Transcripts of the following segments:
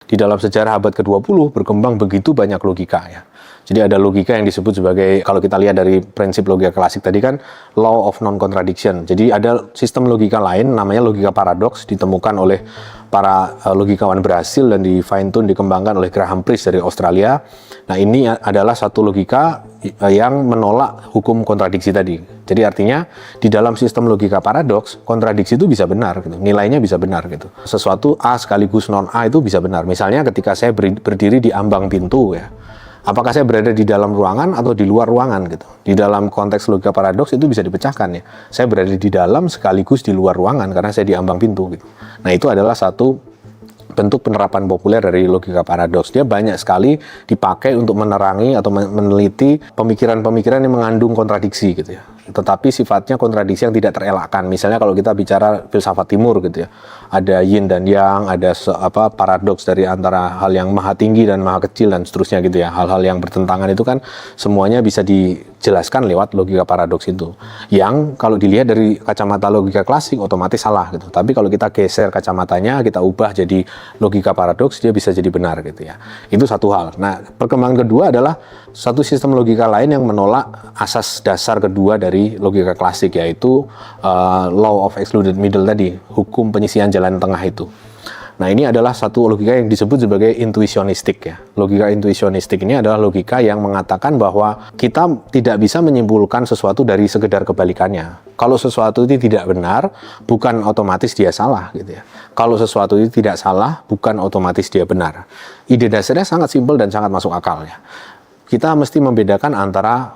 di dalam sejarah abad ke-20 berkembang begitu banyak logika ya. Jadi ada logika yang disebut sebagai, kalau kita lihat dari prinsip logika klasik tadi kan, law of non-contradiction. Jadi ada sistem logika lain namanya logika paradoks, ditemukan oleh para logikawan berhasil dan di fine tune, dikembangkan oleh Graham Priest dari Australia. Nah ini adalah satu logika yang menolak hukum kontradiksi tadi. Jadi artinya di dalam sistem logika paradoks, kontradiksi itu bisa benar, gitu. Nilainya bisa benar gitu. Sesuatu A sekaligus non A itu bisa benar. Misalnya ketika saya berdiri di ambang pintu ya, apakah saya berada di dalam ruangan atau di luar ruangan gitu. Di dalam konteks logika paradoks itu bisa dipecahkan ya. Saya berada di dalam sekaligus di luar ruangan karena saya di ambang pintu gitu. Nah, itu adalah satu bentuk penerapan populer dari logika paradoks. Dia banyak sekali dipakai untuk menerangi atau meneliti pemikiran-pemikiran yang mengandung kontradiksi gitu ya. Tetapi sifatnya kontradiksi yang tidak terelakkan. Misalnya kalau kita bicara filsafat timur gitu ya. Ada yin dan yang, ada paradoks dari antara hal yang maha tinggi dan maha kecil dan seterusnya gitu ya. Hal-hal yang bertentangan itu kan semuanya bisa dijelaskan lewat logika paradoks itu. Yang kalau dilihat dari kacamata logika klasik otomatis salah gitu. Tapi kalau kita geser kacamatanya, kita ubah jadi logika paradoks, dia bisa jadi benar gitu ya. Itu satu hal. Nah, perkembangan kedua adalah satu sistem logika lain yang menolak asas dasar kedua dari logika klasik, yaitu law of excluded middle tadi, hukum penyisian jalan tengah itu. Nah, ini adalah satu logika yang disebut sebagai intuisionistik ya. Logika intuisionistik ini adalah logika yang mengatakan bahwa kita tidak bisa menyimpulkan sesuatu dari sekedar kebalikannya. Kalau sesuatu itu tidak benar, bukan otomatis dia salah gitu ya. Kalau sesuatu itu tidak salah, bukan otomatis dia benar. Ide dasarnya sangat simpel dan sangat masuk akal ya. Kita mesti membedakan antara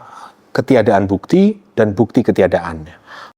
ketiadaan bukti dan bukti ketiadaan.